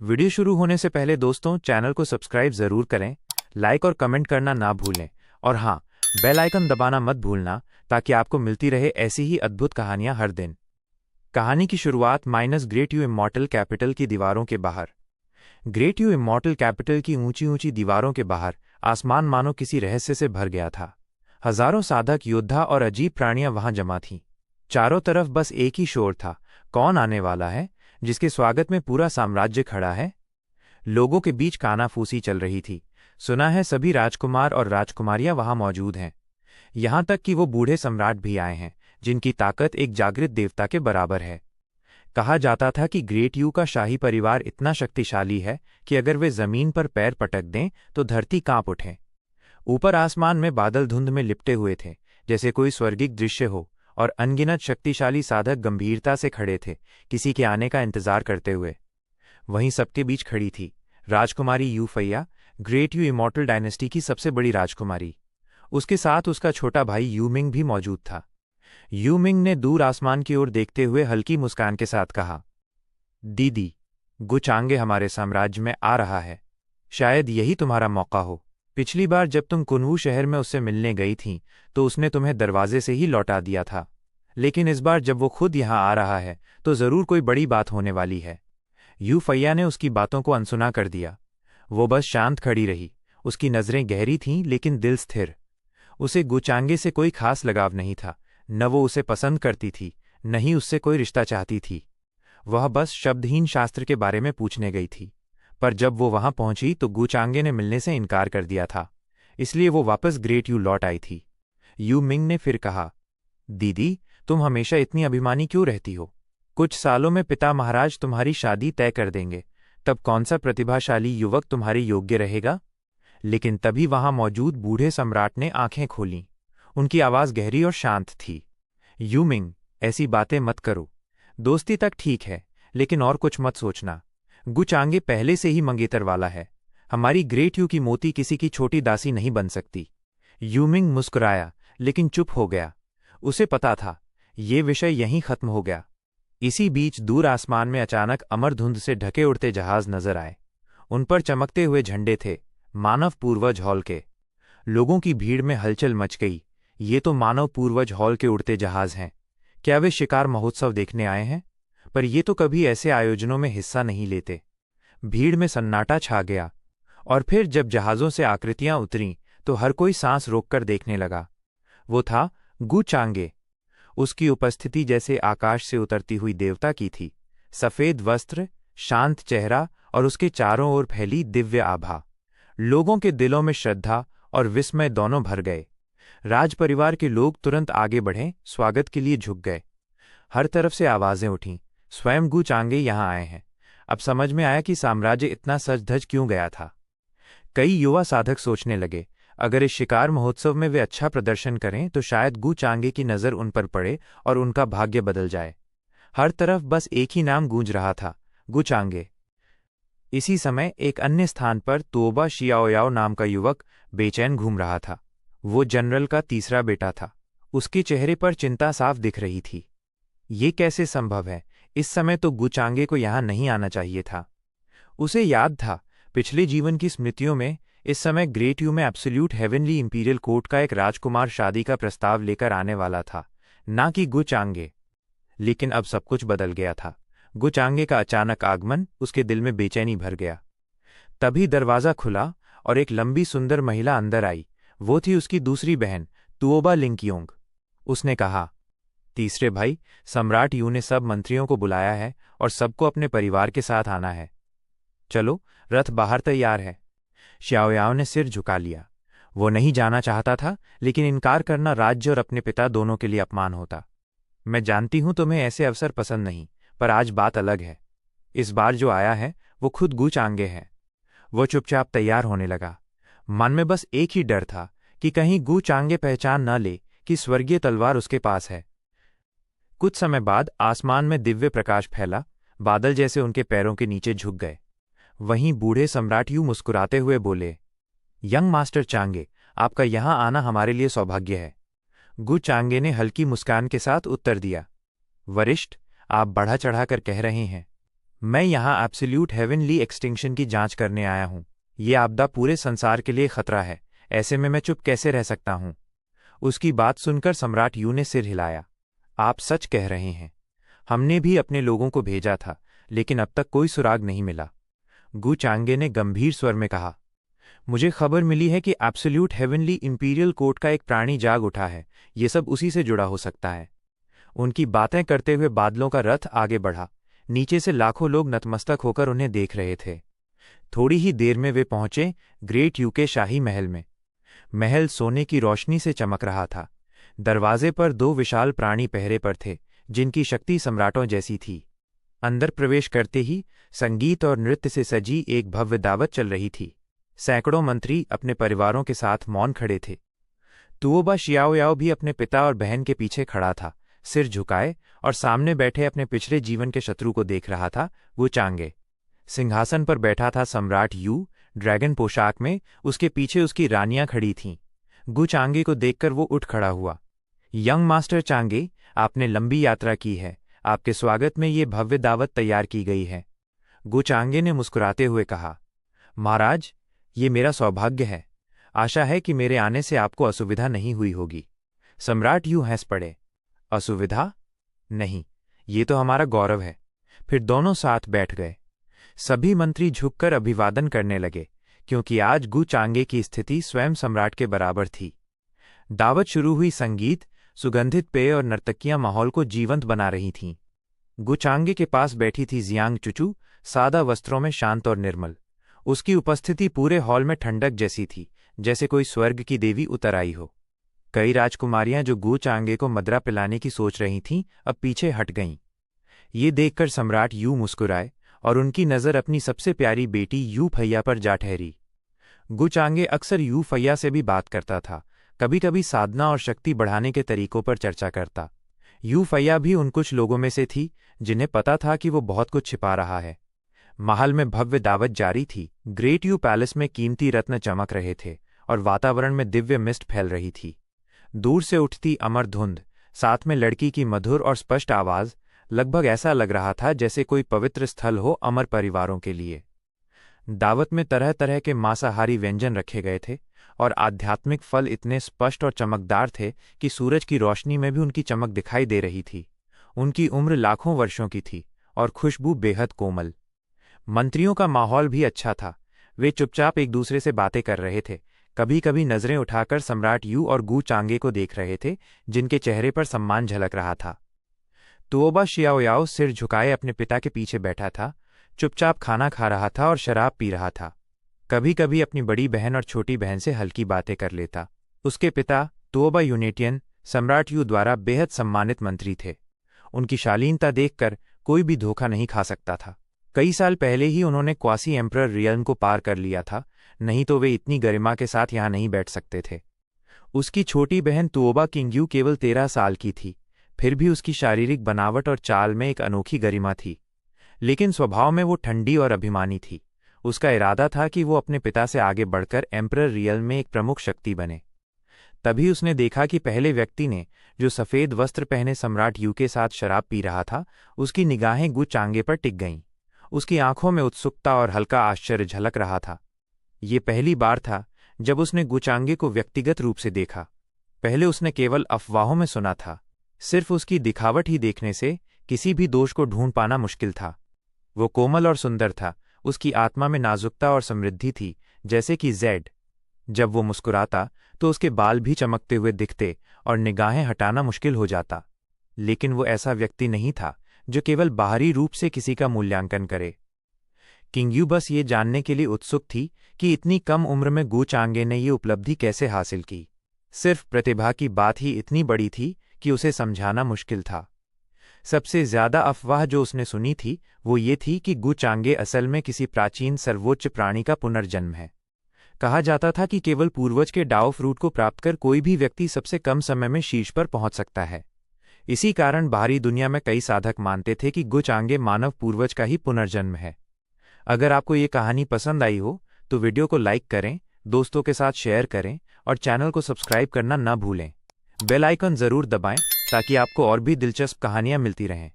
Video शुरू होने से पहले दोस्तों चैनल को सब्सक्राइब ज़रूर करें, लाइक और कमेंट करना ना भूलें और हाँ, बेल आइकन दबाना मत भूलना ताकि आपको मिलती रहे ऐसी ही अद्भुत कहानियां हर दिन। कहानी की शुरुआत minus great you immortal capital की दीवारों के बाहर। ग्रेट यू इमॉर्टल कैपिटल की ऊंची ऊंची दीवारों के बाहर आसमान मानो किसी रहस्य से भर गया था। हजारों साधक, योद्धा और अजीब प्राणियां वहां जमा थीं। चारों तरफ बस एक ही शोर था, कौन आने वाला है, जिसके स्वागत में पूरा साम्राज्य खड़ा है। लोगों के बीच कानाफूसी चल रही थी। सुना है सभी राजकुमार और राजकुमारियां वहां मौजूद हैं। यहां तक कि वो बूढ़े सम्राट भी आए हैं जिनकी ताकत एक जागृत देवता के बराबर है। कहा जाता था कि ग्रेट यू का शाही परिवार इतना शक्तिशाली है कि अगर वे जमीन पर पैर पटक दें तो धरती कांप उठे। ऊपर आसमान में बादल धुंध में लिपटे हुए थे, जैसे कोई स्वर्गिक दृश्य हो, और अनगिनत शक्तिशाली साधक गंभीरता से खड़े थे, किसी के आने का इंतजार करते हुए। वहीं सबके बीच खड़ी थी राजकुमारी यूफैया, ग्रेट यू इमॉर्टल डायनेस्टी की सबसे बड़ी राजकुमारी। उसके साथ उसका छोटा भाई यूमिंग भी मौजूद था। यूमिंग ने दूर आसमान की ओर देखते हुए हल्की मुस्कान के साथ कहा, दीदी, गुचांगे हमारे साम्राज्य में आ रहा है। शायद यही तुम्हारा मौका हो। पिछली बार जब तुम कुनवू शहर में उससे मिलने गई थीं तो उसने तुम्हें दरवाजे से ही लौटा दिया था, लेकिन इस बार जब वो खुद यहां आ रहा है तो जरूर कोई बड़ी बात होने वाली है। यूफैया ने उसकी बातों को अनसुना कर दिया। वो बस शांत खड़ी रही। उसकी नजरें गहरी थीं लेकिन दिल स्थिर। उसे गुचांगे से कोई खास लगाव नहीं था। न वो उसे पसंद करती थी, न ही उससे कोई रिश्ता चाहती थी। वह बस शब्दहीन शास्त्र के बारे में पूछने गई थी। पर जब वो वहां पहुंची तो गुचांगे ने मिलने से इनकार कर दिया था, इसलिए वो वापस ग्रेट यू लौट आई थी। यू मिंग ने फिर कहा, दीदी, तुम हमेशा इतनी अभिमानी क्यों रहती हो? कुछ सालों में पिता महाराज तुम्हारी शादी तय कर देंगे, तब कौन सा प्रतिभाशाली युवक तुम्हारे योग्य रहेगा? लेकिन तभी वहां मौजूद बूढ़े सम्राट ने आंखें खोलीं। उनकी आवाज गहरी और शांत थी। यू मिंग, ऐसी बातें मत करो। दोस्ती तक ठीक है, लेकिन और कुछ मत सोचना। गुचांगे पहले से ही मंगेतर वाला है। हमारी ग्रेट यू की मोती किसी की छोटी दासी नहीं बन सकती। यूमिंग मुस्कुराया, लेकिन चुप हो गया। उसे पता था ये विषय यहीं खत्म हो गया। इसी बीच दूर आसमान में अचानक अमर धुंध से ढके उड़ते जहाज नजर आए। उन पर चमकते हुए झंडे थे, मानव पूर्वज हॉल के। लोगों की भीड़ में हलचल मच गई। ये तो मानव पूर्वज हॉल के उड़ते जहाज हैं। क्या वे शिकार महोत्सव देखने आए हैं? पर ये तो कभी ऐसे आयोजनों में हिस्सा नहीं लेते। भीड़ में सन्नाटा छा गया, और फिर जब जहाजों से आकृतियां उतरीं तो हर कोई सांस रोककर देखने लगा। वो था गुचांगे। उसकी उपस्थिति जैसे आकाश से उतरती हुई देवता की थी। सफेद वस्त्र, शांत चेहरा और उसके चारों ओर फैली दिव्य आभा। लोगों के दिलों में श्रद्धा और विस्मय दोनों भर गए। राजपरिवार के लोग तुरंत आगे बढ़े, स्वागत के लिए झुक गए। हर तरफ से आवाजें उठीं, स्वयं गुचांगे यहां आए हैं। अब समझ में आया कि साम्राज्य इतना सज धज क्यों गया था। कई युवा साधक सोचने लगे, अगर इस शिकार महोत्सव में वे अच्छा प्रदर्शन करें तो शायद गुचांगे की नज़र उन पर पड़े और उनका भाग्य बदल जाए। हर तरफ बस एक ही नाम गूंज रहा था, गुचांगे। इसी समय एक अन्य स्थान पर तोबा शियाओयाओ नाम का युवक बेचैन घूम रहा था। वो जनरल का तीसरा बेटा था। उसके चेहरे पर चिंता साफ दिख रही थी। ये कैसे संभव है? इस समय तो गुचांगे को यहां नहीं आना चाहिए था। उसे याद था, पिछले जीवन की स्मृतियों में इस समय ग्रेट यू में एब्सोल्यूट हेवनली इंपीरियल कोर्ट का एक राजकुमार शादी का प्रस्ताव लेकर आने वाला था, ना कि गुचांगे। लेकिन अब सब कुछ बदल गया था। गुचांगे का अचानक आगमन उसके दिल में बेचैनी भर गया। तभी दरवाज़ा खुला और एक लंबी सुंदर महिला अंदर आई। वो थी उसकी दूसरी बहन, तुओबा लिंकियोंग। उसने कहा, तीसरे भाई, सम्राट यू ने सब मंत्रियों को बुलाया है और सबको अपने परिवार के साथ आना है। चलो, रथ बाहर तैयार है। श्याओयाओ ने सिर झुका लिया। वो नहीं जाना चाहता था, लेकिन इनकार करना राज्य और अपने पिता दोनों के लिए अपमान होता। मैं जानती हूं तुम्हें ऐसे अवसर पसंद नहीं, पर आज बात अलग है। इस बार जो आया है वो खुद गुचांगे है। वो चुपचाप तैयार होने लगा। मन में बस एक ही डर था कि कहीं गुचांगे पहचान न ले कि स्वर्गीय तलवार उसके पास है। कुछ समय बाद आसमान में दिव्य प्रकाश फैला। बादल जैसे उनके पैरों के नीचे झुक गए। वहीं बूढ़े सम्राट यू मुस्कुराते हुए बोले, यंग मास्टर चांगे, आपका यहां आना हमारे लिए सौभाग्य है। गुचांगे ने हल्की मुस्कान के साथ उत्तर दिया, वरिष्ठ, आप बढ़ा चढ़ाकर कह रहे हैं। मैं यहाँ एब्सोल्यूट हेवनली एक्सटिंक्शन की जांच करने आया हूँ। ये आपदा पूरे संसार के लिए खतरा है, ऐसे में मैं चुप कैसे रह सकता हूँ। उसकी बात सुनकर सम्राट यू ने सिर हिलाया। आप सच कह रहे हैं। हमने भी अपने लोगों को भेजा था, लेकिन अब तक कोई सुराग नहीं मिला। गु चांगे ने गंभीर स्वर में कहा। मुझे खबर मिली है कि एब्सोल्यूट हेवनली इंपीरियल कोर्ट का एक प्राणी जाग उठा है। ये सब उसी से जुड़ा हो सकता है। उनकी बातें करते हुए बादलों का रथ आगे बढ़ा। नीचे से लाखों लोग नतमस्तक होकर उन्हें देख रहे थे। थोड़ी ही देर में वे पहुंचे ग्रेट यू के शाही महल में। महल सोने की रोशनी से चमक रहा था। दरवाजे पर दो विशाल प्राणी पहरे पर थे, जिनकी शक्ति सम्राटों जैसी थी। अंदर प्रवेश करते ही संगीत और नृत्य से सजी एक भव्य दावत चल रही थी। सैकड़ों मंत्री अपने परिवारों के साथ मौन खड़े थे। तुओबा शियाओयाओ भी अपने पिता और बहन के पीछे खड़ा था, सिर झुकाए, और सामने बैठे अपने पिछले जीवन के शत्रु को देख रहा था। वो चांगे सिंहासन पर बैठा था। सम्राट यू ड्रैगन पोशाक में, उसके पीछे उसकी रानियां खड़ी थीं। गु चांगे को देखकर वो उठ खड़ा हुआ। यंग मास्टर चांगे, आपने लंबी यात्रा की है। आपके स्वागत में ये भव्य दावत तैयार की गई है। गु चांगे ने मुस्कुराते हुए कहा। महाराज, ये मेरा सौभाग्य है। आशा है कि मेरे आने से आपको असुविधा नहीं हुई होगी। सम्राट यू हंस पड़े। असुविधा? नहीं, ये तो हमारा गौरव है। फिर दोनों साथ बैठ गए। सभी मंत्री झुककर अभिवादन करने लगे, क्योंकि आज गु चांगे की स्थिति स्वयं सम्राट के बराबर थी। दावत शुरू हुई। संगीत, सुगंधित पेय और नर्तकियां माहौल को जीवंत बना रही थीं। गु चांगे के पास बैठी थी जियांग चुचू, सादा वस्त्रों में शांत और निर्मल। उसकी उपस्थिति पूरे हॉल में ठंडक जैसी थी, जैसे कोई स्वर्ग की देवी उतर आई हो। कई राजकुमारियां जो गु चांगे को मदरा पिलाने की सोच रही थीं, अब पीछे हट गईं। ये देखकर सम्राट यू मुस्कुराए और उनकी नज़र अपनी सबसे प्यारी बेटी यू फैया पर जा ठहरी। गु चांगे अक्सर यू फैया से भी बात करता था, कभी कभी साधना और शक्ति बढ़ाने के तरीकों पर चर्चा करता। यू फैया भी उन कुछ लोगों में से थी जिन्हें पता था कि वो बहुत कुछ छिपा रहा है। महल में भव्य दावत जारी थी। ग्रेट यू पैलेस में कीमती रत्न चमक रहे थे और वातावरण में दिव्य मिस्ट फैल रही थी। दूर से उठती अमर धुंध, साथ में लड़की की मधुर और स्पष्ट आवाज, लगभग ऐसा लग रहा था जैसे कोई पवित्र स्थल हो अमर परिवारों के लिए। दावत में तरह तरह के मांसाहारी व्यंजन रखे गए थे और आध्यात्मिक फल इतने स्पष्ट और चमकदार थे कि सूरज की रोशनी में भी उनकी चमक दिखाई दे रही थी। उनकी उम्र लाखों वर्षों की थी और खुशबू बेहद कोमल। मंत्रियों का माहौल भी अच्छा था। वे चुपचाप एक दूसरे से बातें कर रहे थे, कभी कभी नजरें उठाकर सम्राट यू और गु चांगे को देख रहे थे, जिनके चेहरे पर सम्मान झलक रहा था। तुओबा शियाओयाओ सिर झुकाए अपने पिता के पीछे बैठा था, चुपचाप खाना खा रहा था और शराब पी रहा था। कभी कभी अपनी बड़ी बहन और छोटी बहन से हल्की बातें कर लेता। उसके पिता तुओबा यूनेटियन सम्राट यू द्वारा बेहद सम्मानित मंत्री थे। उनकी शालीनता देखकर कोई भी धोखा नहीं खा सकता था। कई साल पहले ही उन्होंने क्वासी एम्परर रियल्म को पार कर लिया था, नहीं तो वे इतनी गरिमा के साथ यहाँ नहीं बैठ सकते थे। उसकी छोटी बहन तुओबा किंग्यू केवल 13 साल की थी, फिर भी उसकी शारीरिक बनावट और चाल में एक अनोखी गरिमा थी। लेकिन स्वभाव में वो ठंडी और अभिमानी थी। उसका इरादा था कि वो अपने पिता से आगे बढ़कर एम्परर रियल्म में एक प्रमुख शक्ति बने। तभी उसने देखा कि पहले व्यक्ति ने, जो सफ़ेद वस्त्र पहने सम्राट यू के साथ शराब पी रहा था, उसकी निगाहें गु चांगे पर टिक गईं। उसकी आंखों में उत्सुकता और हल्का आश्चर्य झलक रहा था। ये पहली बार था जब उसने गु चांगे को व्यक्तिगत रूप से देखा। पहले उसने केवल अफवाहों में सुना था। सिर्फ उसकी दिखावट ही देखने से किसी भी दोष को ढूंढ पाना मुश्किल था। वो कोमल और सुंदर था। उसकी आत्मा में नाजुकता और समृद्धि थी, जैसे कि जेड। जब वो मुस्कुराता तो उसके बाल भी चमकते हुए दिखते और निगाहें हटाना मुश्किल हो जाता। लेकिन वो ऐसा व्यक्ति नहीं था जो केवल बाहरी रूप से किसी का मूल्यांकन करे। किंग्यू बस ये जानने के लिए उत्सुक थी कि इतनी कम उम्र में गु चांगे ने ये उपलब्धि कैसे हासिल की। सिर्फ प्रतिभा की बात ही इतनी बड़ी थी कि उसे समझाना मुश्किल था। सबसे ज्यादा अफवाह जो उसने सुनी थी वो ये थी कि गु चांगे असल में किसी प्राचीन सर्वोच्च प्राणी का पुनर्जन्म है। कहा जाता था कि केवल पूर्वज के डाओ फ्रूट को प्राप्त कर कोई भी व्यक्ति सबसे कम समय में शीर्ष पर पहुंच सकता है। इसी कारण बाहरी दुनिया में कई साधक मानते थे कि गु चांगे मानव पूर्वज का ही पुनर्जन्म है। अगर आपको ये कहानी पसंद आई हो तो वीडियो को लाइक करें, दोस्तों के साथ शेयर करें और चैनल को सब्सक्राइब करना न भूलें। बेल आइकन जरूर दबाएं ताकि आपको और भी दिलचस्प कहानियां मिलती रहें।